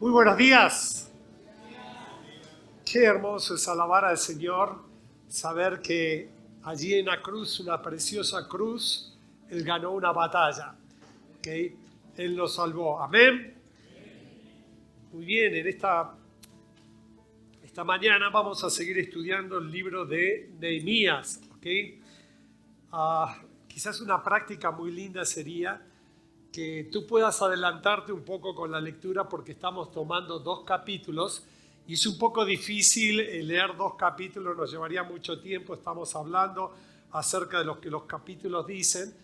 Muy buenos días. Qué hermoso es alabar al Señor, saber que allí en la cruz, una preciosa cruz, Él ganó una batalla. ¿Okay? Él nos salvó. Amén. Muy bien, en esta mañana vamos a seguir estudiando el libro de Nehemías. ¿Okay? Quizás una práctica muy linda sería que tú puedas adelantarte un poco con la lectura porque estamos tomando 2 capítulos y es un poco difícil leer 2 capítulos, nos llevaría mucho tiempo, estamos hablando acerca de lo que los capítulos dicen,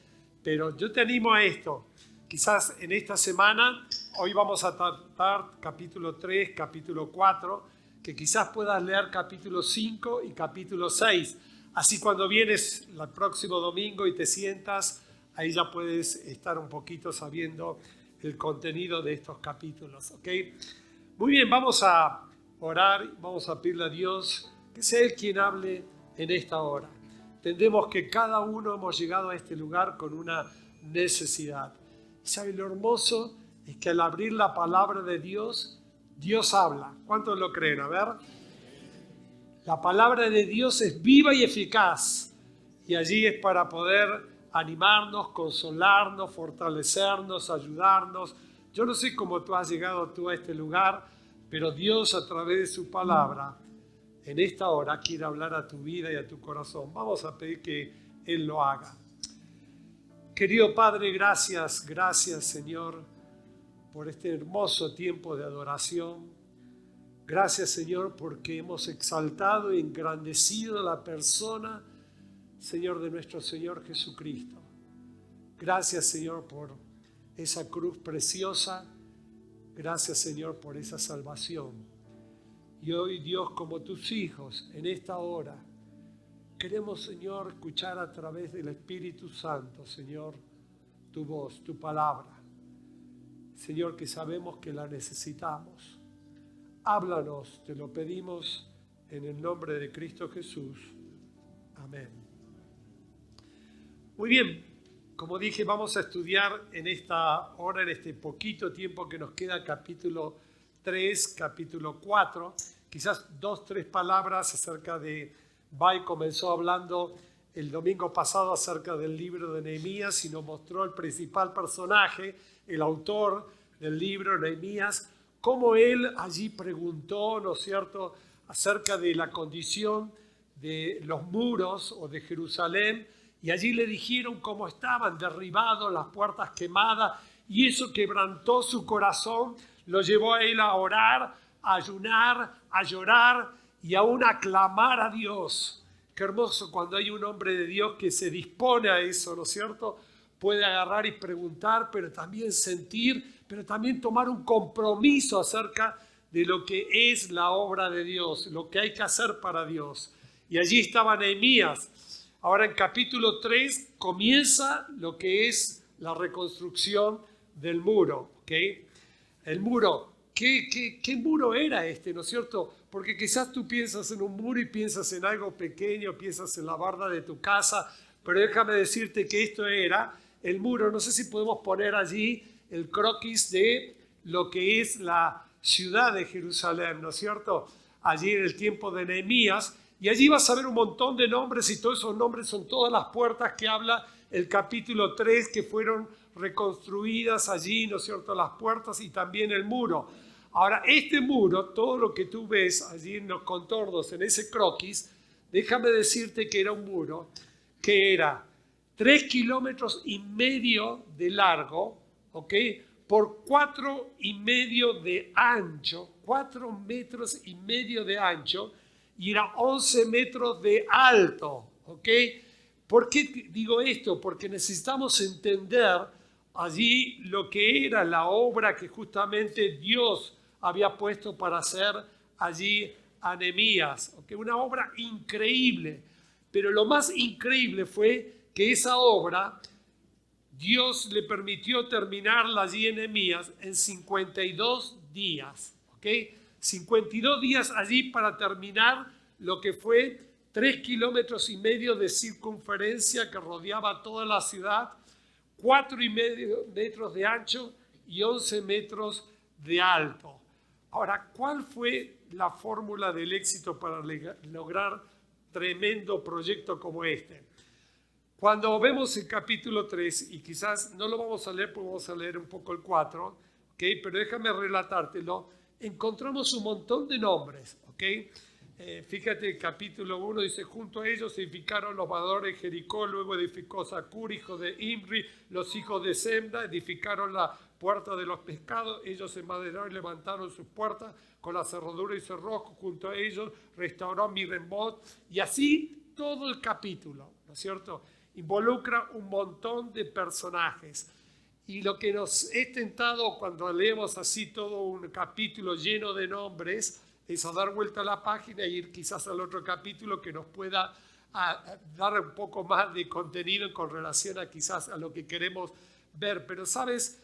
pero yo te animo a esto. Quizás en esta semana, hoy vamos a tratar capítulo 3, capítulo 4, que quizás puedas leer capítulo 5 y capítulo 6. Así cuando vienes el próximo domingo y te sientas, ahí ya puedes estar un poquito sabiendo el contenido de estos capítulos. ¿Okay? Muy bien, vamos a orar, vamos a pedirle a Dios que sea Él quien hable en esta hora. Entendemos que cada uno hemos llegado a este lugar con una necesidad. ¿Sabe lo hermoso? Es que al abrir la palabra de Dios, Dios habla. ¿Cuántos lo creen? A ver. La palabra de Dios es viva y eficaz y allí es para poder animarnos, consolarnos, fortalecernos, ayudarnos. Yo no sé cómo tú has llegado a este lugar, pero Dios a través de su palabra en esta hora quiere hablar a tu vida y a tu corazón. Vamos a pedir que Él lo haga. Querido Padre, gracias Señor por este hermoso tiempo de adoración. Gracias Señor porque hemos exaltado y engrandecido la persona Señor de nuestro Señor Jesucristo. Gracias Señor por esa cruz preciosa. Gracias Señor por esa salvación. Y hoy Dios, como tus hijos en esta hora, queremos Señor escuchar a través del Espíritu Santo Señor tu voz, tu palabra. Señor, que sabemos que la necesitamos. Háblanos, te lo pedimos en el nombre de Cristo Jesús. Amén. Muy bien, como dije, vamos a estudiar en esta hora, en este poquito tiempo que nos queda, capítulo 3, capítulo 4. Quizás 2, 3 palabras acerca de... Bay comenzó hablando el domingo pasado acerca del libro de Nehemías y nos mostró el principal personaje, el autor del libro, Nehemías, cómo él allí preguntó, ¿no es cierto?, acerca de la condición de los muros o de Jerusalén. Y allí le dijeron cómo estaban derribados, las puertas quemadas, y eso quebrantó su corazón, lo llevó a él a orar, a ayunar, a llorar y aún a clamar a Dios. Qué hermoso cuando hay un hombre de Dios que se dispone a eso, ¿no es cierto? Puede agarrar y preguntar, pero también sentir, pero también tomar un compromiso acerca de lo que es la obra de Dios, lo que hay que hacer para Dios. Y allí estaba Nehemías. Ahora en capítulo 3 comienza lo que es la reconstrucción del muro. ¿Okay? El muro, ¿qué muro era este? ¿No es cierto? Porque quizás tú piensas en un muro y piensas en algo pequeño, piensas en la barda de tu casa, pero déjame decirte que esto era el muro. No sé si podemos poner allí el croquis de lo que es la ciudad de Jerusalén, ¿no es cierto? Allí en el tiempo de Nehemías. Y allí vas a ver un montón de nombres y todos esos nombres son todas las puertas que habla el capítulo 3 que fueron reconstruidas allí, ¿no es cierto? Las puertas y también el muro. Ahora, este muro, todo lo que tú ves allí en los contornos, en ese croquis, déjame decirte que era un muro que era 3,5 kilómetros de largo, ¿ok? Por 4,5 de ancho, 4,5 metros de ancho, y era 11 metros de alto, ¿ok? ¿Por qué digo esto? Porque necesitamos entender allí lo que era la obra que justamente Dios había puesto para hacer allí a Nehemías, ¿ok? Una obra increíble, pero lo más increíble fue que esa obra Dios le permitió terminarla allí en Nehemías en 52 días, ¿ok? 52 días allí para terminar lo que fue 3,5 kilómetros de circunferencia que rodeaba toda la ciudad, 4,5 metros de ancho y 11 metros de alto. Ahora, ¿cuál fue la fórmula del éxito para lograr tremendo proyecto como este? Cuando vemos el capítulo 3, y quizás no lo vamos a leer porque vamos a leer un poco el 4, ¿okay? Pero déjame relatártelo, encontramos un montón de nombres. ¿Okay? Fíjate, el capítulo 1 dice, junto a ellos edificaron los varadores de Jericó, luego edificó Zacur, hijo de Imri, los hijos de Semda, edificaron la puerta de los pescados, ellos enmaderaron y levantaron sus puertas con la cerradura y cerrojo, junto a ellos restauró Miremot, y así todo el capítulo, ¿no es cierto? Involucra un montón de personajes. Y lo que nos es tentado cuando leemos así todo un capítulo lleno de nombres es a dar vuelta a la página e ir quizás al otro capítulo que nos pueda dar un poco más de contenido con relación a quizás a lo que queremos ver. Pero sabes,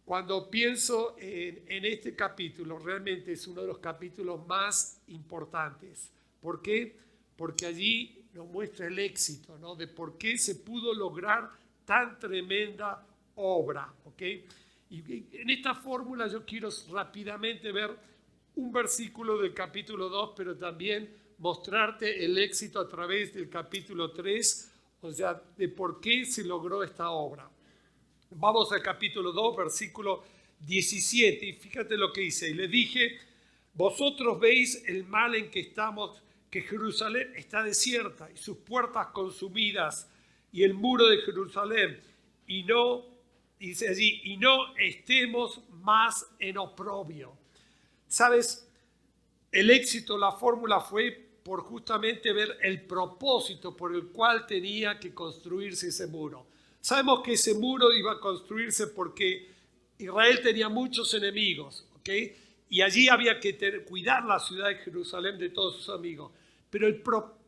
cuando pienso en este capítulo, realmente es uno de los capítulos más importantes. ¿Por qué? Porque allí nos muestra el éxito, ¿no? De por qué se pudo lograr tan tremenda obra. ¿Okay? Y en esta fórmula yo quiero rápidamente ver un versículo del capítulo 2, pero también mostrarte el éxito a través del capítulo 3, o sea, de por qué se logró esta obra. Vamos al capítulo 2, versículo 17, y fíjate lo que dice. Y le dije, vosotros veis el mal en que estamos, que Jerusalén está desierta y sus puertas consumidas y el muro de Jerusalén, y no, dice allí, y no estemos más en oprobio. ¿Sabes? El éxito, la fórmula fue por justamente ver el propósito por el cual tenía que construirse ese muro. Sabemos que ese muro iba a construirse porque Israel tenía muchos enemigos, ¿ok? Y allí había que cuidar la ciudad de Jerusalén de todos sus amigos. Pero el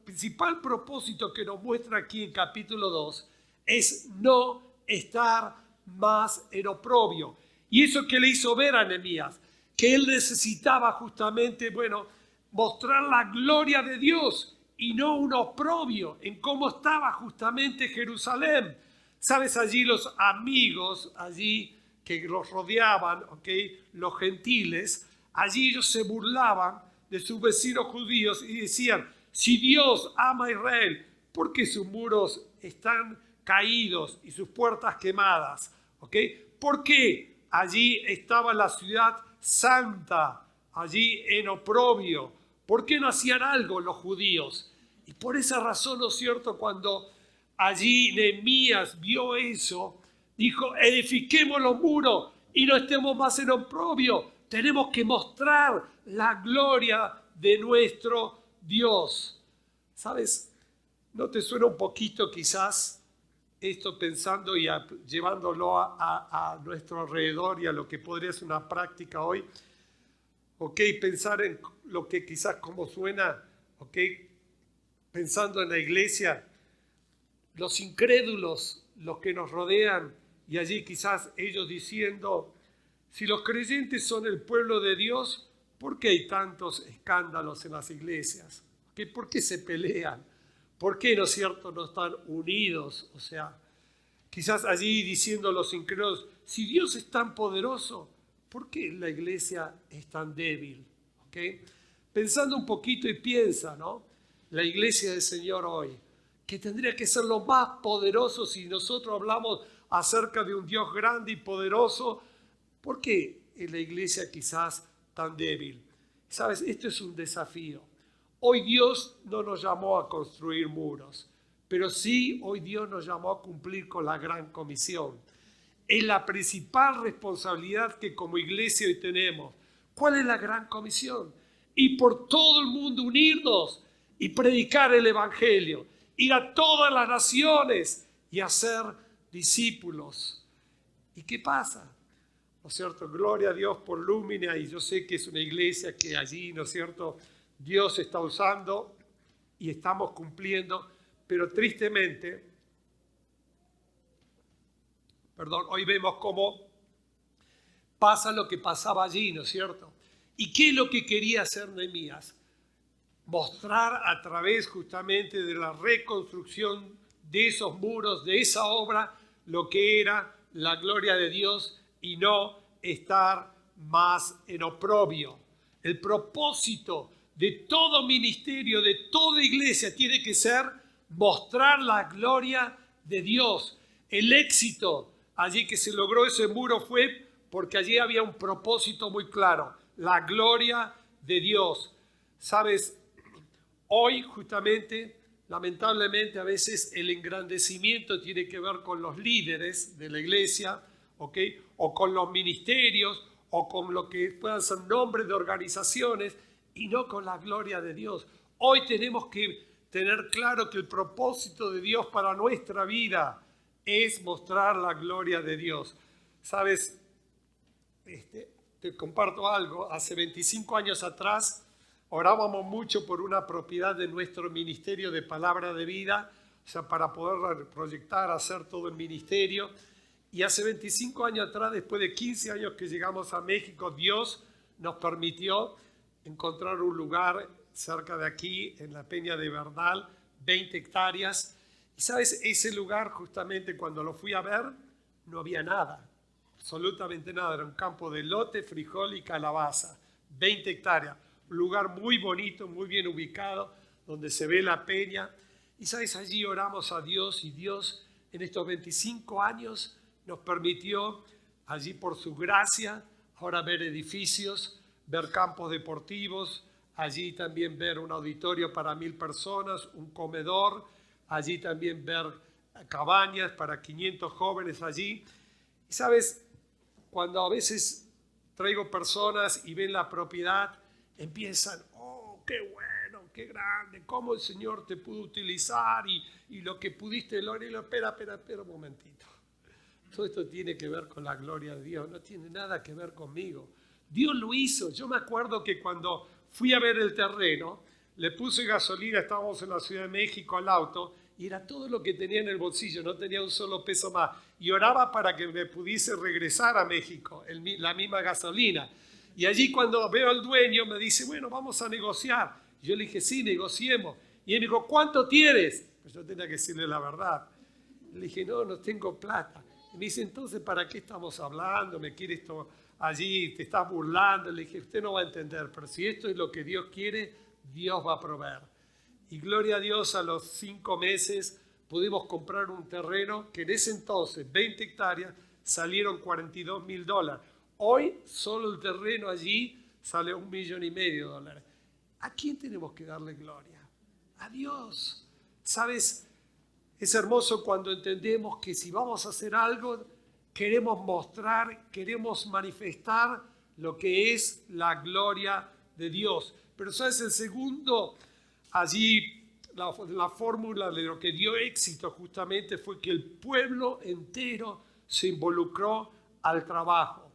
principal propósito que nos muestra aquí en capítulo 2 es no estar más en oprobio. ¿Y eso qué le hizo ver a Nehemías? Que él necesitaba justamente, mostrar la gloria de Dios y no un oprobio en cómo estaba justamente Jerusalén. Sabes, allí los amigos, allí que los rodeaban, ¿okay? Los gentiles, allí ellos se burlaban de sus vecinos judíos y decían, si Dios ama a Israel, ¿por qué sus muros están caídos y sus puertas quemadas? ¿Okay? ¿Por qué allí estaba la ciudad santa, allí en oprobio? ¿Por qué no hacían algo los judíos? Y por esa razón, ¿no es cierto? Cuando allí Nehemías vio eso, dijo, edifiquemos los muros y no estemos más en oprobio. Tenemos que mostrar la gloria de nuestro Dios. ¿Sabes? ¿No te suena un poquito quizás esto pensando y llevándolo a nuestro alrededor y a lo que podría ser una práctica hoy? ¿Ok? Pensar en lo que quizás como suena, ¿ok? Pensando en la iglesia, los incrédulos, los que nos rodean, y allí quizás ellos diciendo, si los creyentes son el pueblo de Dios, ¿por qué hay tantos escándalos en las iglesias? ¿Por qué se pelean? ¿Por qué, no es cierto, no están unidos? O sea, quizás allí diciendo los incrédulos, si Dios es tan poderoso, ¿por qué la iglesia es tan débil? ¿Okay? Pensando un poquito y piensa, ¿no? La iglesia del Señor hoy, que tendría que ser lo más poderoso si nosotros hablamos acerca de un Dios grande y poderoso, ¿por qué es la iglesia quizás tan débil? ¿Sabes? Esto es un desafío. Hoy Dios no nos llamó a construir muros, pero sí hoy Dios nos llamó a cumplir con la gran comisión. Es la principal responsabilidad que como iglesia hoy tenemos. ¿Cuál es la gran comisión? Ir por todo el mundo, unirnos y predicar el evangelio, ir a todas las naciones y hacer discípulos. ¿Y qué pasa? ¿No es cierto? Gloria a Dios por Lumina, y yo sé que es una iglesia que allí, ¿no es cierto?, Dios está usando y estamos cumpliendo, pero tristemente, hoy vemos cómo pasa lo que pasaba allí, ¿no es cierto? ¿Y qué es lo que quería hacer Nehemías? Mostrar a través justamente de la reconstrucción de esos muros, de esa obra, lo que era la gloria de Dios y no estar más en oprobio. El propósito de todo ministerio, de toda iglesia, tiene que ser mostrar la gloria de Dios. El éxito allí que se logró ese muro fue porque allí había un propósito muy claro, la gloria de Dios. ¿Sabes? Hoy justamente, lamentablemente, a veces el engrandecimiento tiene que ver con los líderes de la iglesia, ¿ok? O con los ministerios, o con lo que puedan ser nombres de organizaciones, y no con la gloria de Dios. Hoy tenemos que tener claro que el propósito de Dios para nuestra vida es mostrar la gloria de Dios. ¿Sabes? Te comparto algo. Hace 25 años atrás orábamos mucho por una propiedad de nuestro ministerio de Palabra de Vida, o sea, para poder proyectar, hacer todo el ministerio. Y hace 25 años atrás, después de 15 años que llegamos a México, Dios nos permitió encontrar un lugar cerca de aquí, en la Peña de Bernal, 20 hectáreas. Y sabes, ese lugar justamente cuando lo fui a ver, no había nada, absolutamente nada. Era un campo de elote, frijol y calabaza, 20 hectáreas. Un lugar muy bonito, muy bien ubicado, donde se ve la peña. Y sabes, allí oramos a Dios y Dios en estos 25 años nos permitió allí por su gracia ahora ver edificios, ver campos deportivos, allí también ver un auditorio para 1000 personas, un comedor, allí también ver cabañas para 500 jóvenes allí. Y sabes, cuando a veces traigo personas y ven la propiedad, empiezan, oh, qué bueno, qué grande, cómo el Señor te pudo utilizar y lo que pudiste lograr. Espera un momentito. Todo esto tiene que ver con la gloria de Dios, no tiene nada que ver conmigo. Dios lo hizo. Yo me acuerdo que cuando fui a ver el terreno, le puse gasolina, estábamos en la Ciudad de México al auto, y era todo lo que tenía en el bolsillo, no tenía un solo peso más. Y oraba para que me pudiese regresar a México, la misma gasolina. Y allí cuando veo al dueño me dice, bueno, vamos a negociar. Y yo le dije, sí, negociemos. Y él me dijo, ¿cuánto tienes? Pues yo tenía que decirle la verdad. Le dije, no tengo plata. Y me dice, entonces, ¿para qué estamos hablando? ¿Me quieres allí? ¿Te estás burlando? Le dije, usted no va a entender, pero si esto es lo que Dios quiere, Dios va a proveer. Y gloria a Dios, a los 5 meses pudimos comprar un terreno que en ese entonces, 20 hectáreas, salieron $42,000. Hoy solo el terreno allí sale $1,500,000 de dólares. ¿A quién tenemos que darle gloria? A Dios. ¿Sabes? Es hermoso cuando entendemos que si vamos a hacer algo, queremos mostrar, queremos manifestar lo que es la gloria de Dios. Pero ¿sabes? El segundo, allí la fórmula de lo que dio éxito justamente fue que el pueblo entero se involucró al trabajo.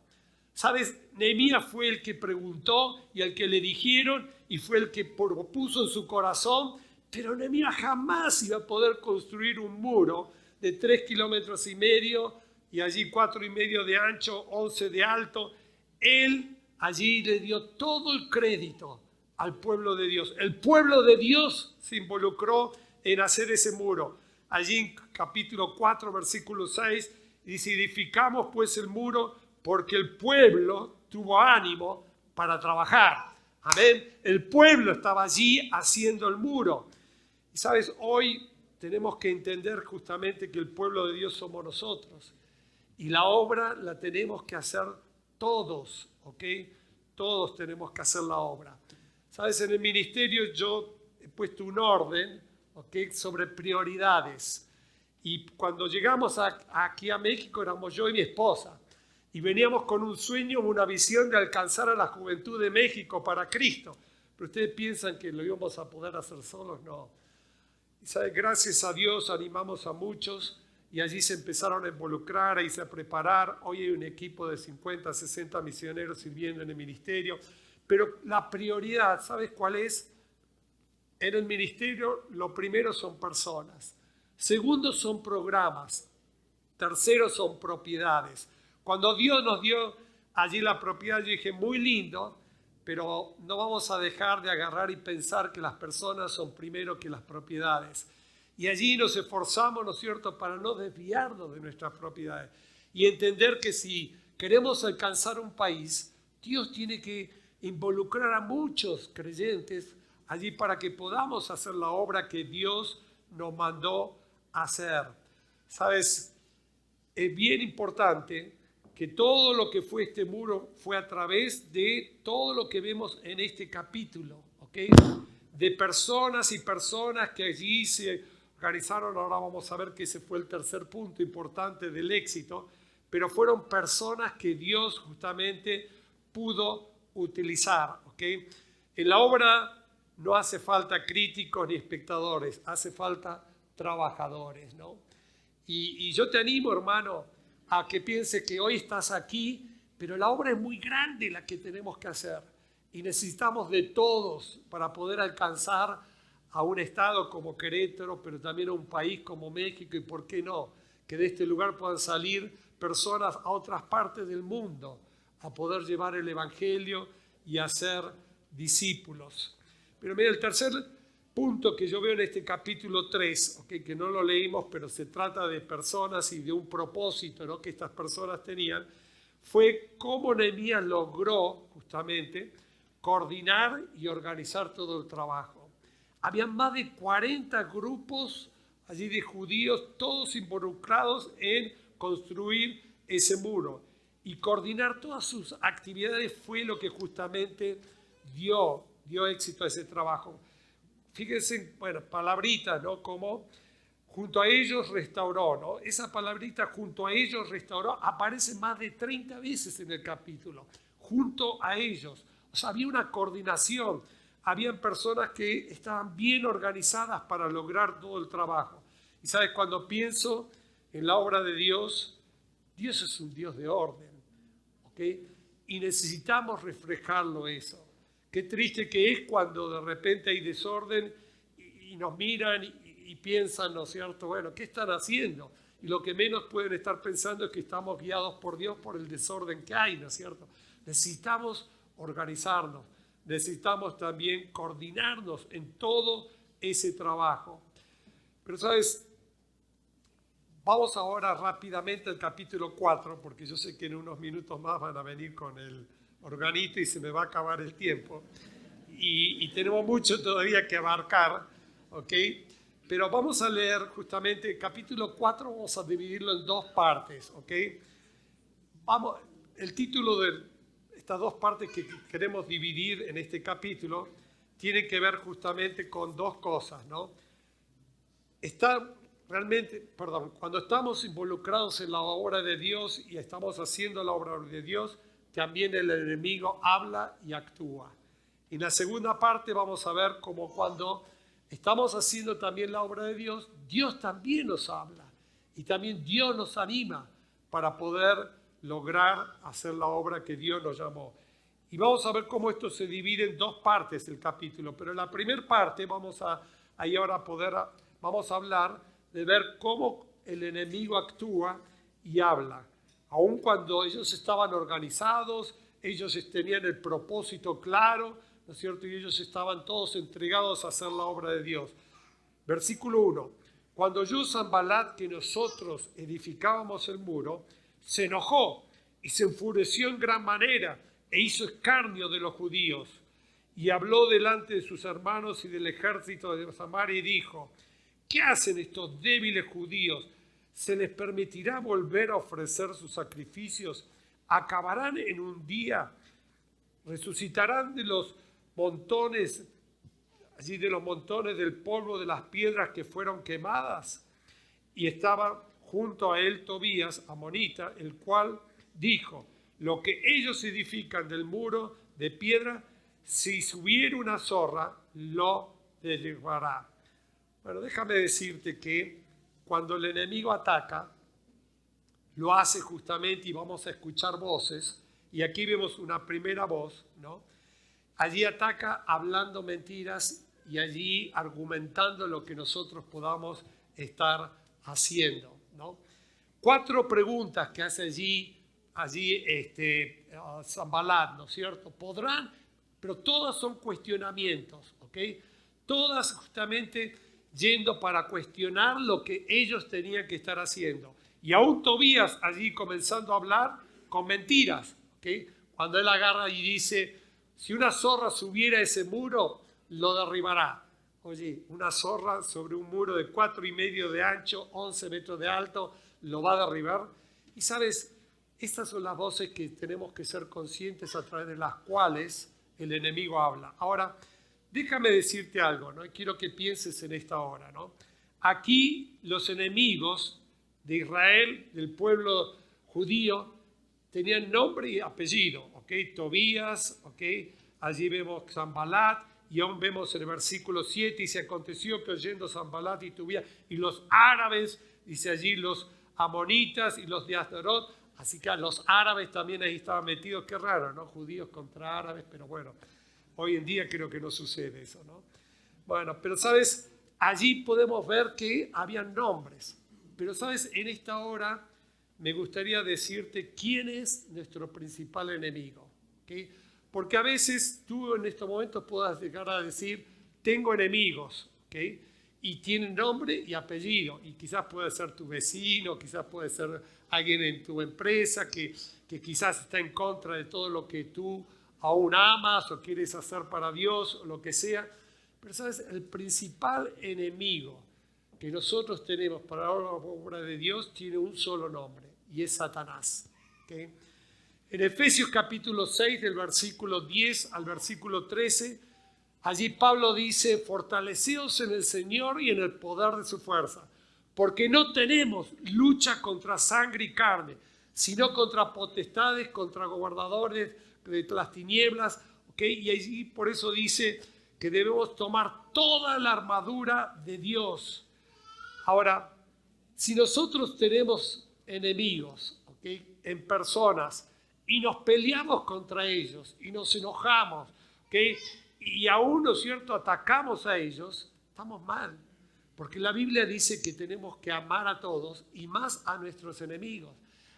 ¿Sabes? Nehemías fue el que preguntó y al que le dijeron y fue el que propuso en su corazón, pero Nehemías jamás iba a poder construir un muro de 3,5 kilómetros y allí 4,5 de ancho, 11 de alto. Él allí le dio todo el crédito al pueblo de Dios. El pueblo de Dios se involucró en hacer ese muro. Allí en capítulo 4, versículo 6, dice, edificamos pues el muro porque el pueblo tuvo ánimo para trabajar. Amén. El pueblo estaba allí haciendo el muro. Y sabes, hoy tenemos que entender justamente que el pueblo de Dios somos nosotros. Y la obra la tenemos que hacer todos, ¿ok? Todos tenemos que hacer la obra. Sabes, en el ministerio yo he puesto un orden, ¿ok? Sobre prioridades. Y cuando llegamos aquí a México éramos yo y mi esposa. Y veníamos con un sueño, una visión de alcanzar a la juventud de México para Cristo. Pero ustedes piensan que lo íbamos a poder hacer solos, no. Y ¿sabes? Gracias a Dios animamos a muchos y allí se empezaron a involucrar, a irse a preparar. Hoy hay un equipo de 50, 60 misioneros sirviendo en el ministerio. Pero la prioridad, ¿sabes cuál es? En el ministerio lo primero son personas. Segundo son programas. Tercero son propiedades. Cuando Dios nos dio allí la propiedad, yo dije, muy lindo, pero no vamos a dejar de agarrar y pensar que las personas son primero que las propiedades. Y allí nos esforzamos, ¿no es cierto?, para no desviarnos de nuestras propiedades. Y entender que si queremos alcanzar un país, Dios tiene que involucrar a muchos creyentes allí para que podamos hacer la obra que Dios nos mandó a hacer. ¿Sabes? Es bien importante que todo lo que fue este muro fue a través de todo lo que vemos en este capítulo, ¿ok? De personas y personas que allí se organizaron. Ahora vamos a ver que ese fue el tercer punto importante del éxito, pero fueron personas que Dios justamente pudo utilizar, ¿ok? En la obra no hace falta críticos ni espectadores, hace falta trabajadores, ¿no? Y yo te animo, hermano, a que pienses que hoy estás aquí, pero la obra es muy grande la que tenemos que hacer y necesitamos de todos para poder alcanzar a un estado como Querétaro, pero también a un país como México, y por qué no, que de este lugar puedan salir personas a otras partes del mundo a poder llevar el evangelio y hacer discípulos. Pero mira, el tercer punto que yo veo en este capítulo 3, ¿okay? Que no lo leímos, pero se trata de personas y de un propósito, ¿no? Que estas personas tenían, fue cómo Nehemías logró justamente coordinar y organizar todo el trabajo. Había más de 40 grupos allí de judíos, todos involucrados en construir ese muro. Y coordinar todas sus actividades fue lo que justamente dio éxito a ese trabajo. Fíjense, bueno, palabritas, ¿no? Como junto a ellos restauró, ¿no? Esa palabrita junto a ellos restauró aparece más de 30 veces en el capítulo. Junto a ellos. O sea, había una coordinación. Habían personas que estaban bien organizadas para lograr todo el trabajo. Y sabes, cuando pienso en la obra de Dios, Dios es un Dios de orden, ¿ok? Y necesitamos reflejarlo eso. Qué triste que es cuando de repente hay desorden y nos miran y piensan, ¿no es cierto? Bueno, ¿qué están haciendo? Y lo que menos pueden estar pensando es que estamos guiados por Dios por el desorden que hay, ¿no es cierto? Necesitamos organizarnos, necesitamos también coordinarnos en todo ese trabajo. Pero, ¿sabes? Vamos ahora rápidamente al capítulo 4, porque yo sé que en unos minutos más van a venir con el organito y se me va a acabar el tiempo. Y tenemos mucho todavía que abarcar, ¿ok? Pero vamos a leer justamente el capítulo 4, vamos a dividirlo en dos partes, ¿ok? Vamos, el título de estas dos partes que queremos dividir en este capítulo tiene que ver justamente con dos cosas, ¿no? Cuando estamos involucrados en la obra de Dios y estamos haciendo la obra de Dios, también el enemigo habla y actúa. En la segunda parte vamos a ver cómo cuando estamos haciendo también la obra de Dios, Dios también nos habla y también Dios nos anima para poder lograr hacer la obra que Dios nos llamó. Y vamos a ver cómo esto se divide en dos partes el capítulo, pero en la primera parte vamos a hablar de ver cómo el enemigo actúa y habla. Aun cuando ellos estaban organizados, ellos tenían el propósito claro, ¿no es cierto? Y ellos estaban todos entregados a hacer la obra de Dios. Versículo 1. Cuando oyó Sanbalat que nosotros edificábamos el muro, se enojó y se enfureció en gran manera e hizo escarnio de los judíos. Y habló delante de sus hermanos y del ejército de Samaria y dijo: ¿qué hacen estos débiles judíos? ¿Se les permitirá volver a ofrecer sus sacrificios? ¿Acabarán en un día? ¿Resucitarán de los montones del polvo de las piedras que fueron quemadas? Y estaba junto a él Tobías, amonita, el cual dijo: lo que ellos edifican del muro de piedra, si subiera una zorra, lo derribará. Bueno, déjame decirte que cuando el enemigo ataca, lo hace justamente, y vamos a escuchar voces, y aquí vemos una primera voz, ¿no? Allí ataca hablando mentiras y allí argumentando lo que nosotros podamos estar haciendo, ¿no? 4 preguntas que hace allí Sanbalat, ¿no es cierto? Podrán, pero todas son cuestionamientos, ¿ok? Todas justamente yendo para cuestionar lo que ellos tenían que estar haciendo. Y aún Tobías allí comenzando a hablar con mentiras, ¿okay? Cuando él agarra y dice: si una zorra subiera a ese muro, lo derribará. Oye, una zorra sobre un muro de 4,5 de ancho, 11 metros de alto, lo va a derribar. Y sabes, estas son las voces que tenemos que ser conscientes a través de las cuales el enemigo habla. Ahora, déjame decirte algo, ¿no? Quiero que pienses en esta hora, ¿no? Aquí los enemigos de Israel, del pueblo judío, tenían nombre y apellido, ¿ok? Tobías, ¿ok? Allí vemos Sanbalat, y aún vemos en el versículo 7, y se aconteció que oyendo Sanbalat y Tobías, y los árabes, dice allí los amonitas y los de Astarot, así que los árabes también ahí estaban metidos, qué raro, ¿no? Judíos contra árabes, pero bueno, hoy en día creo que no sucede eso, ¿no? Bueno, pero sabes, allí podemos ver que habían nombres, pero sabes, en esta hora me gustaría decirte quién es nuestro principal enemigo, ¿okay? Porque a veces tú en estos momentos puedas llegar a decir, tengo enemigos, ¿okay? Y tienen nombre y apellido, y quizás puede ser tu vecino, quizás puede ser alguien en tu empresa que quizás está en contra de todo lo que tú aún amas o quieres hacer para Dios o lo que sea. Pero sabes, el principal enemigo que nosotros tenemos para la obra de Dios tiene un solo nombre, y es Satanás, ¿okay? En Efesios capítulo 6, del versículo 10 al versículo 13, allí Pablo dice, fortaleceos en el Señor y en el poder de su fuerza, porque no tenemos lucha contra sangre y carne, sino contra potestades, contra gobernadores de las tinieblas, ¿okay? Y allí por eso dice que debemos tomar toda la armadura de Dios. Ahora, si nosotros tenemos enemigos, ¿okay? En personas, y nos peleamos contra ellos, y nos enojamos, ¿okay? Y aún, ¿no es cierto?, atacamos a ellos, estamos mal. Porque la Biblia dice que tenemos que amar a todos y más a nuestros enemigos.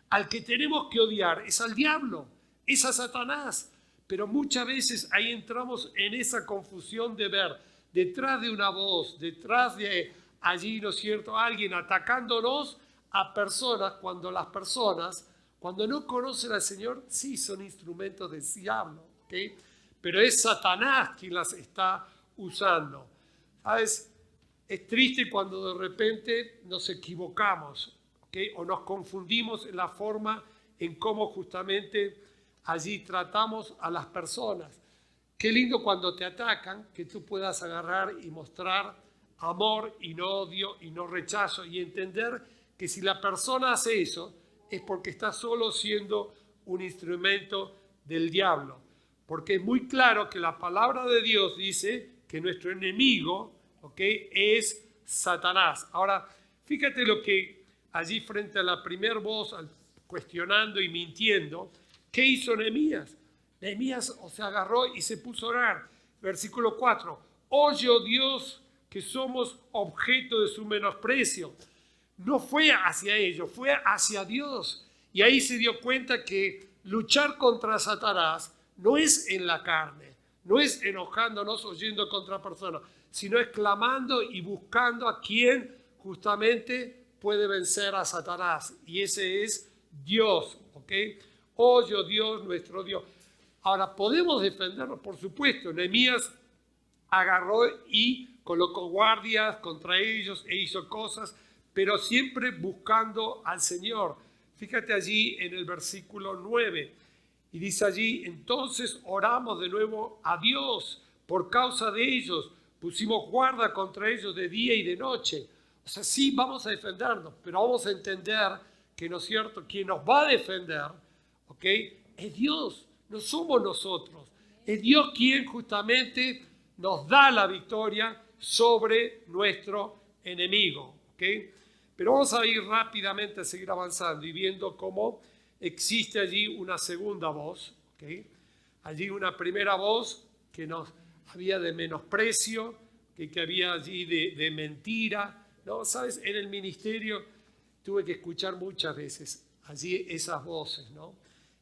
Al que tenemos que odiar es al diablo, es a Satanás. Pero muchas veces ahí entramos en esa confusión de ver detrás de una voz, detrás de allí, ¿no es cierto?, alguien atacándonos a personas, cuando las personas, cuando no conocen al Señor, sí son instrumentos del diablo, ¿okay? Pero es Satanás quien las está usando. ¿Sabes? Es triste cuando de repente nos equivocamos, ¿okay? O nos confundimos en la forma en cómo justamente allí tratamos a las personas. Qué lindo cuando te atacan, que tú puedas agarrar y mostrar amor y no odio y no rechazo, y entender que si la persona hace eso es porque está solo siendo un instrumento del diablo. Porque es muy claro que la palabra de Dios dice que nuestro enemigo, ¿okay?, es Satanás. Ahora, fíjate lo que allí frente a la primera voz, cuestionando y mintiendo, ¿qué hizo Nehemías? Nehemías se agarró y se puso a orar. Versículo 4. Oye, oh Dios, que somos objeto de su menosprecio. No fue hacia ellos, fue hacia Dios. Y ahí se dio cuenta que luchar contra Satanás no es en la carne, no es enojándonos o yendo contra personas, sino es clamando y buscando a quien justamente puede vencer a Satanás. Y ese es Dios, ¿ok? Oye, oh Dios, nuestro Dios. Ahora, ¿podemos defendernos? Por supuesto. Nehemías agarró y colocó guardias contra ellos e hizo cosas, pero siempre buscando al Señor. Fíjate allí en el versículo 9. Y dice allí, entonces oramos de nuevo a Dios por causa de ellos. Pusimos guarda contra ellos de día y de noche. O sea, sí, vamos a defendernos, pero vamos a entender que, ¿no es cierto?, quien nos va a defender, ¿ok?, es Dios, no somos nosotros. Es Dios quien justamente nos da la victoria sobre nuestro enemigo, ¿ok? Pero vamos a ir rápidamente a seguir avanzando y viendo cómo existe allí una segunda voz, ¿okay? Allí una primera voz que nos había de menosprecio, que había allí de mentira, ¿no? ¿Sabes? En el ministerio tuve que escuchar muchas veces allí esas voces, ¿no?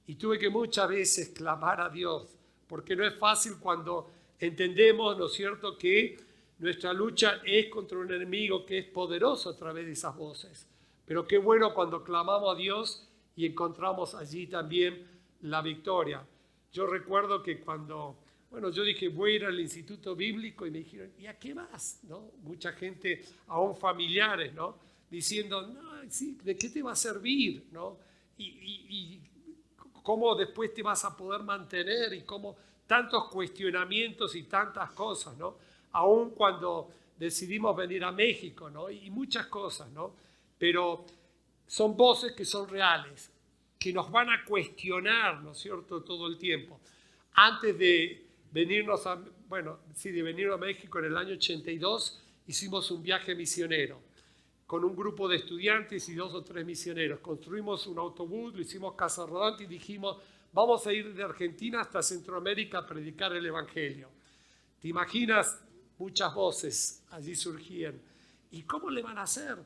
Y tuve que muchas veces clamar a Dios, porque no es fácil cuando entendemos, ¿no es cierto?, que nuestra lucha es contra un enemigo que es poderoso a través de esas voces. Pero qué bueno cuando clamamos a Dios y encontramos allí también la victoria. Yo recuerdo que cuando Bueno, yo dije, voy a ir al instituto bíblico y me dijeron, ¿y a qué vas? ¿No? Mucha gente, aún familiares, ¿no? Diciendo, no, sí, ¿de qué te va a servir? ¿No? Y cómo después te vas a poder mantener y cómo tantos cuestionamientos y tantas cosas, ¿no? Aún cuando decidimos venir a México, ¿no? Y muchas cosas, ¿no? Pero son voces que son reales, que nos van a cuestionar, ¿no es cierto?, todo el tiempo. Antes de venirnos de venir a México en el año 82, hicimos un viaje misionero con un grupo de estudiantes y 2 o 3 misioneros. Construimos un autobús, lo hicimos casa rodante y dijimos, vamos a ir de Argentina hasta Centroamérica a predicar el Evangelio. ¿Te imaginas? Muchas voces allí surgían. ¿Y cómo le van a hacer?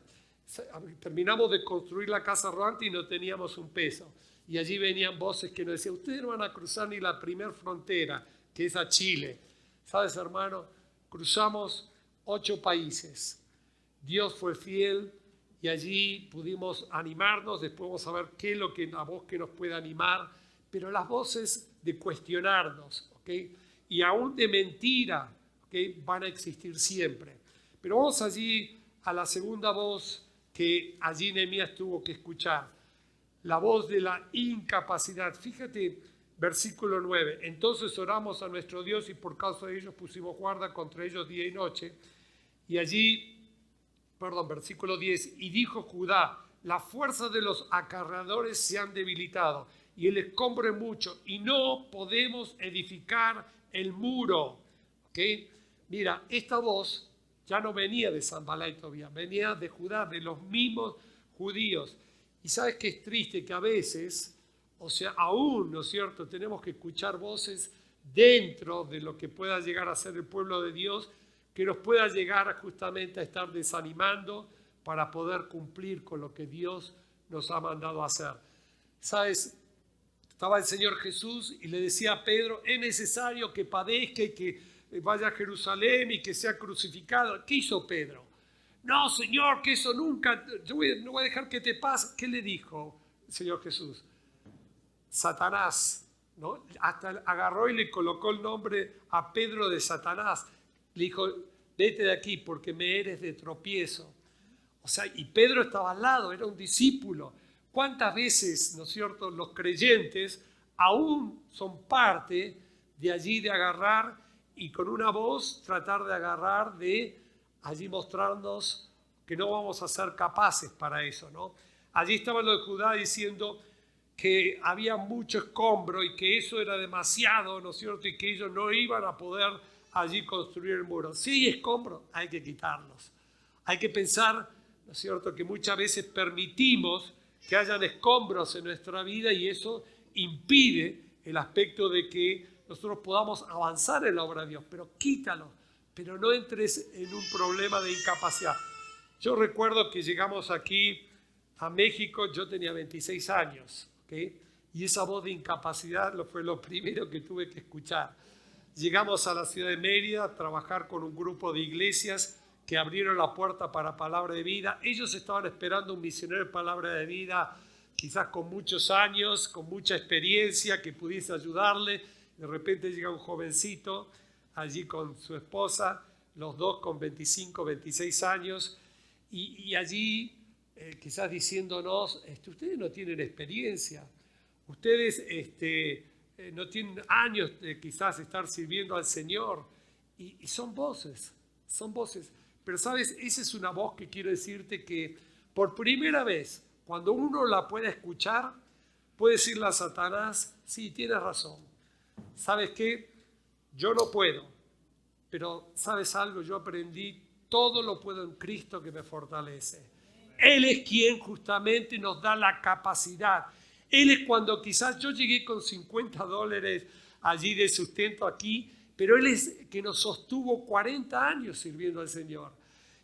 Terminamos de construir la casa rodante y no teníamos un peso. Y allí venían voces que nos decían, ustedes no van a cruzar ni la primera frontera, que es a Chile. ¿Sabes, hermano? Cruzamos 8 países. Dios fue fiel y allí pudimos animarnos. Después vamos a ver qué es la voz que nos puede animar. Pero las voces de cuestionarnos, ¿ok? Y aún de mentira, ¿ok? Van a existir siempre. Pero vamos allí a la segunda voz que allí Nehemías tuvo que escuchar. La voz de la incapacidad. Fíjate, versículo 9. Entonces oramos a nuestro Dios y por causa de ellos pusimos guarda contra ellos día y noche. Y allí, versículo 10. Y dijo Judá, la fuerza de los acarreadores se han debilitado y el escombro es mucho y no podemos edificar el muro. ¿Okay? Mira, esta voz ya no venía de Sanballat y Tobías, venía de Judá, de los mismos judíos. Y sabes que es triste que a veces, aún, ¿no es cierto?, tenemos que escuchar voces dentro de lo que pueda llegar a ser el pueblo de Dios, que nos pueda llegar justamente a estar desanimando para poder cumplir con lo que Dios nos ha mandado a hacer. ¿Sabes? Estaba el Señor Jesús y le decía a Pedro, es necesario que padezca y que vaya a Jerusalén y que sea crucificado. ¿Qué hizo Pedro? No, Señor, que eso nunca, no voy a dejar que te pase. ¿Qué le dijo el Señor Jesús? Satanás, ¿no? Hasta agarró y le colocó el nombre a Pedro de Satanás. Le dijo, vete de aquí porque me eres de tropiezo. Y Pedro estaba al lado, era un discípulo. ¿Cuántas veces, ¿no es cierto?, los creyentes aún son parte de allí de agarrar y con una voz tratar de agarrar, de allí mostrarnos que no vamos a ser capaces para eso, ¿no? Allí estaba lo de Judá diciendo que había mucho escombro y que eso era demasiado, ¿no es cierto?, y que ellos no iban a poder allí construir el muro. Sí, escombro, hay que quitarlos. Hay que pensar, ¿no es cierto?, que muchas veces permitimos que hayan escombros en nuestra vida y eso impide el aspecto de que nosotros podamos avanzar en la obra de Dios, pero quítalo, pero no entres en un problema de incapacidad. Yo recuerdo que llegamos aquí a México, yo tenía 26 años, ¿okay? Y esa voz de incapacidad fue lo primero que tuve que escuchar. Llegamos a la ciudad de Mérida a trabajar con un grupo de iglesias que abrieron la puerta para Palabra de Vida. Ellos estaban esperando un misionero de Palabra de Vida, quizás con muchos años, con mucha experiencia, que pudiese ayudarle. De repente llega un jovencito allí con su esposa, los dos con 25, 26 años, y allí quizás diciéndonos, ustedes no tienen experiencia, ustedes no tienen años de quizás estar sirviendo al Señor, y son voces. Pero sabes, esa es una voz que quiero decirte que por primera vez, cuando uno la pueda escuchar, puede decirle a Satanás, sí, tienes razón. ¿Sabes qué? Yo no puedo, pero ¿sabes algo? Yo aprendí, todo lo puedo en Cristo que me fortalece. Él es quien justamente nos da la capacidad. Él es cuando quizás yo llegué con $50 allí de sustento aquí, pero Él es que nos sostuvo 40 años sirviendo al Señor.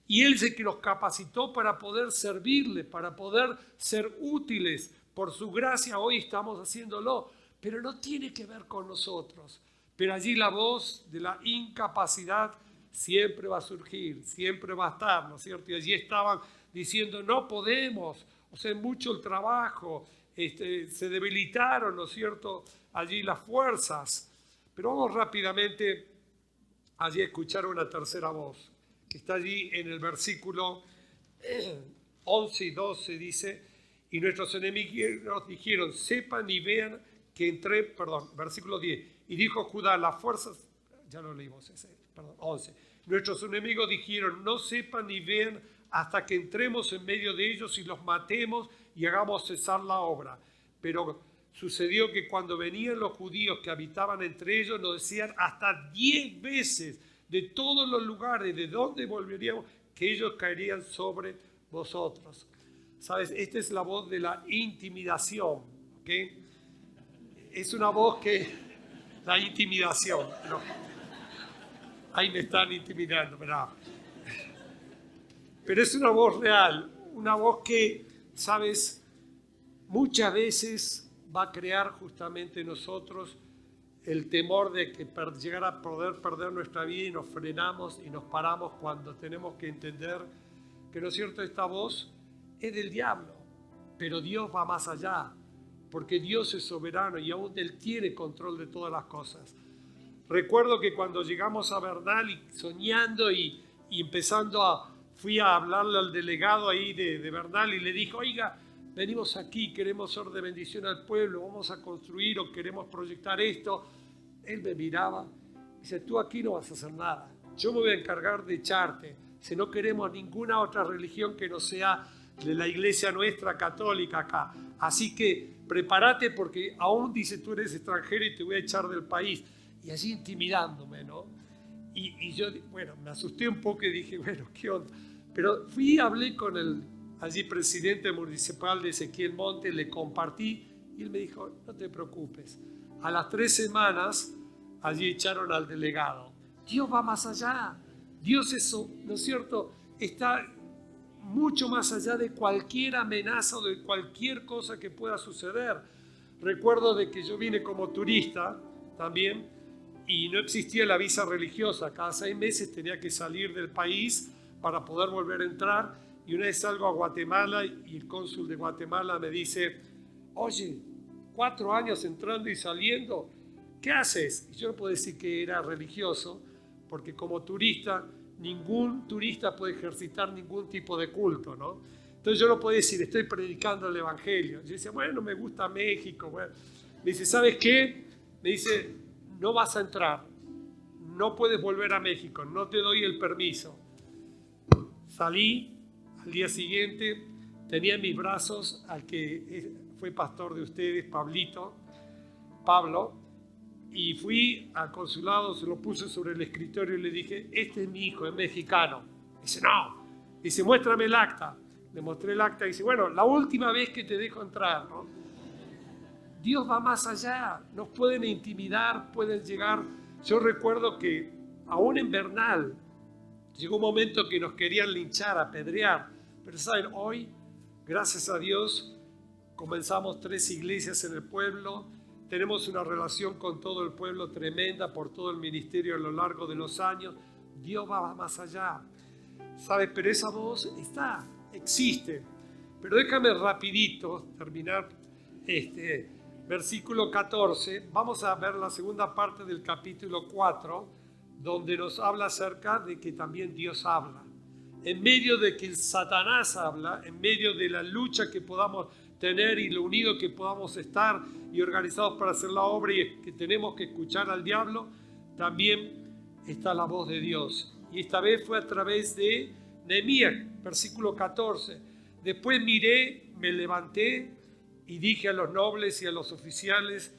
Y Él es el que nos capacitó para poder servirle, para poder ser útiles. Por su gracia hoy estamos haciéndolo, pero no tiene que ver con nosotros. Pero allí la voz de la incapacidad siempre va a surgir, siempre va a estar, ¿no es cierto? Y allí estaban diciendo, no podemos, mucho el trabajo, se debilitaron, ¿no es cierto?, allí las fuerzas. Pero vamos rápidamente allí a escuchar una tercera voz, que está allí en el versículo 11 y 12, dice, y nuestros enemigos dijeron, sepan y vean que entré, versículo 10, y dijo Judá, las fuerzas, ya lo leímos ese, 11, nuestros enemigos dijeron, no sepan ni vean hasta que entremos en medio de ellos y los matemos y hagamos cesar la obra. Pero sucedió que cuando venían los judíos que habitaban entre ellos, nos decían hasta 10 veces de todos los lugares de donde volveríamos, que ellos caerían sobre vosotros. ¿Sabes? Esta es la voz de la intimidación, ¿ok? Es una voz que... La intimidación, no. Ahí me están intimidando, pero es una voz real, una voz que, ¿sabes? Muchas veces va a crear justamente en nosotros el temor de que llegar a poder perder nuestra vida y nos frenamos y nos paramos cuando tenemos que entender que, ¿no es cierto?, esta voz es del diablo, pero Dios va más allá, porque Dios es soberano y aún Él tiene control de todas las cosas. Recuerdo que cuando llegamos a Bernal y soñando y fui a hablarle al delegado ahí de Bernal y le dije, oiga, venimos aquí, queremos ser de bendición al pueblo, vamos a construir o queremos proyectar esto. Él me miraba y dice, tú aquí no vas a hacer nada, yo me voy a encargar de echarte, si no queremos ninguna otra religión que no sea de la iglesia nuestra católica acá. Así que prepárate porque aún dice tú eres extranjero y te voy a echar del país. Y así intimidándome, ¿no? Y yo, bueno, me asusté un poco y dije, bueno, ¿qué onda? Pero fui y hablé con el allí presidente municipal de Ezequiel Monte, le compartí y él me dijo, no te preocupes. A las 3 semanas allí echaron al delegado. Dios va más allá. Dios, eso, ¿no es cierto?, está mucho más allá de cualquier amenaza o de cualquier cosa que pueda suceder. Recuerdo de que yo vine como turista también y no existía la visa religiosa. Cada 6 meses tenía que salir del país para poder volver a entrar. Y una vez salgo a Guatemala y el cónsul de Guatemala me dice, oye, 4 años entrando y saliendo, ¿qué haces? Y yo no puedo decir que era religioso, porque como turista, ningún turista puede ejercitar ningún tipo de culto, ¿no? Entonces yo no puedo decir, estoy predicando el evangelio. Yo decía, bueno, me gusta México. Bueno. Me dice, ¿sabes qué? Me dice, no vas a entrar, no puedes volver a México, no te doy el permiso. Salí, al día siguiente tenía en mis brazos al que fue pastor de ustedes, Pablo, y fui al consulado, se lo puse sobre el escritorio y le dije, este es mi hijo, es mexicano. Dice, no. Dice, muéstrame el acta. Le mostré el acta y dice, bueno, la última vez que te dejo entrar, ¿no? Dios va más allá, nos pueden intimidar, pueden llegar. Yo recuerdo que aún en Bernal llegó un momento que nos querían linchar, apedrear, pero saben, hoy, gracias a Dios, comenzamos 3 iglesias en el pueblo, tenemos una relación con todo el pueblo tremenda por todo el ministerio a lo largo de los años. Dios va más allá, ¿sabes? Pero esa voz existe. Pero déjame rapidito terminar versículo 14. Vamos a ver la segunda parte del capítulo 4, donde nos habla acerca de que también Dios habla. En medio de que Satanás habla, en medio de la lucha que podamos tener y lo unido que podamos estar y organizados para hacer la obra y que tenemos que escuchar al diablo, también está la voz de Dios. Y esta vez fue a través de Nehemías, versículo 14. Después miré, me levanté y dije a los nobles y a los oficiales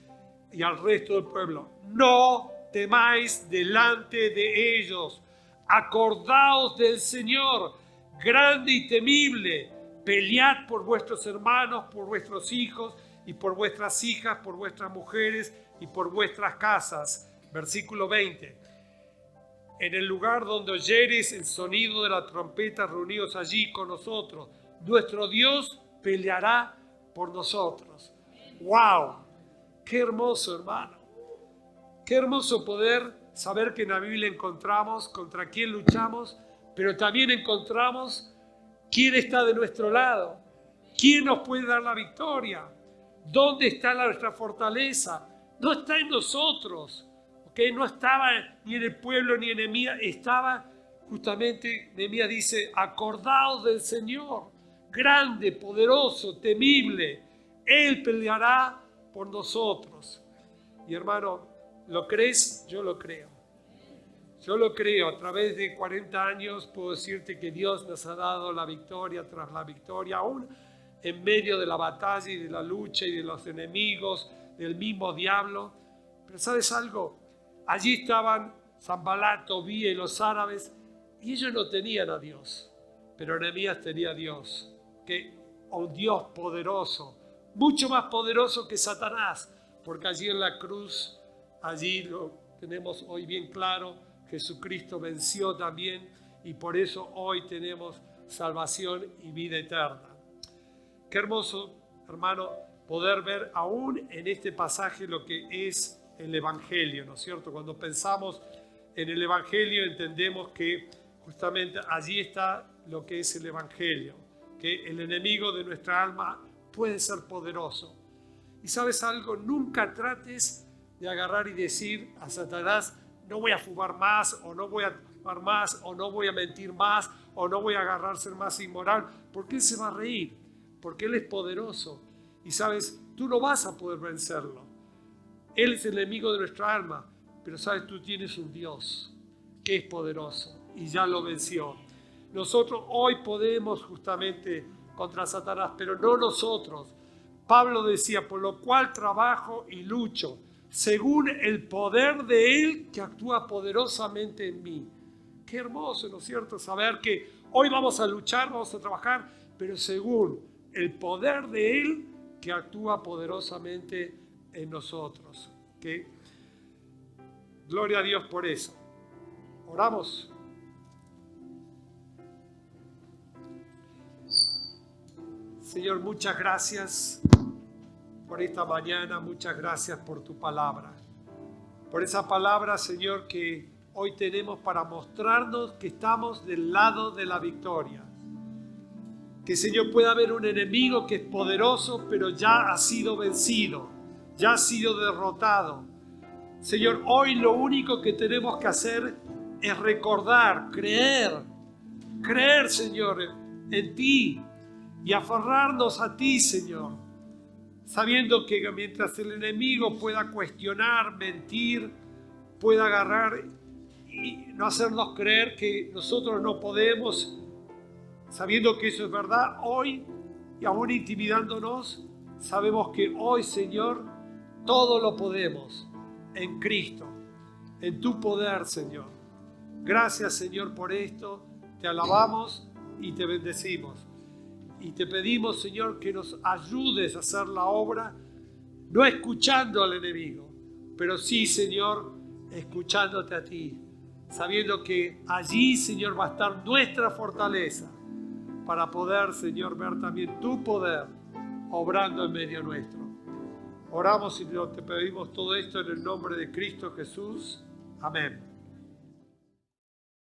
y al resto del pueblo, no temáis delante de ellos, acordaos del Señor, grande y temible, pelead por vuestros hermanos, por vuestros hijos y por vuestras hijas, por vuestras mujeres y por vuestras casas. Versículo 20. En el lugar donde oyereis el sonido de la trompeta, reunidos allí con nosotros, nuestro Dios peleará por nosotros. ¡Wow! ¡Qué hermoso, hermano! Qué hermoso poder saber que en la Biblia encontramos contra quién luchamos, pero también encontramos quién está de nuestro lado, quién nos puede dar la victoria, dónde está nuestra fortaleza. No está en nosotros, que no estaba ni en el pueblo ni en Nehemías, estaba justamente, Nehemías dice, acordaos del Señor, grande, poderoso, temible, Él peleará por nosotros. Y hermano, ¿lo crees? Yo lo creo. Yo lo creo. A través de 40 años puedo decirte que Dios nos ha dado la victoria tras la victoria, aún en medio de la batalla y de la lucha y de los enemigos, del mismo diablo. Pero ¿sabes algo? Allí estaban Sanbalat, Tobía y los árabes, y ellos no tenían a Dios, pero Nehemías tenía a Dios, que un Dios poderoso, mucho más poderoso que Satanás, porque allí en la cruz, allí lo tenemos hoy bien claro, Jesucristo venció también, y por eso hoy tenemos salvación y vida eterna. Qué hermoso, hermano, poder ver aún en este pasaje lo que es el Evangelio, ¿no es cierto? Cuando pensamos en el Evangelio entendemos que justamente allí está lo que es el Evangelio, que el enemigo de nuestra alma puede ser poderoso. Y ¿sabes algo? Nunca trates de agarrar y decir a Satanás, no voy a fumar más, o no voy a fumar más, o no voy a mentir más, o no voy a agarrar ser más inmoral, porque él se va a reír, porque él es poderoso. Y sabes, tú no vas a poder vencerlo. Él es el enemigo de nuestra alma, pero sabes, tú tienes un Dios que es poderoso y ya lo venció. Nosotros hoy podemos justamente contra Satanás, pero no nosotros. Pablo decía, por lo cual trabajo y lucho, según el poder de Él que actúa poderosamente en mí. Qué hermoso, ¿no es cierto? Saber que hoy vamos a luchar, vamos a trabajar, pero según el poder de Él que actúa poderosamente en nosotros. ¿Okay? Gloria a Dios por eso. Oramos. Señor, muchas gracias por esta mañana, muchas gracias por tu palabra. Por esa palabra, Señor, que hoy tenemos para mostrarnos que estamos del lado de la victoria. Que, Señor, pueda haber un enemigo que es poderoso, pero ya ha sido vencido, ya ha sido derrotado. Señor, hoy lo único que tenemos que hacer es recordar, creer, Señor, en ti y aferrarnos a ti, Señor, sabiendo que mientras el enemigo pueda cuestionar, mentir, pueda agarrar y no hacernos creer que nosotros no podemos, sabiendo que eso es verdad, hoy, y aún intimidándonos, sabemos que hoy, Señor, todo lo podemos en Cristo, en tu poder, Señor. Gracias, Señor, por esto. Te alabamos y te bendecimos. Y te pedimos, Señor, que nos ayudes a hacer la obra, no escuchando al enemigo, pero sí, Señor, escuchándote a ti, sabiendo que allí, Señor, va a estar nuestra fortaleza para poder, Señor, ver también tu poder obrando en medio nuestro. Oramos y te pedimos todo esto en el nombre de Cristo Jesús. Amén.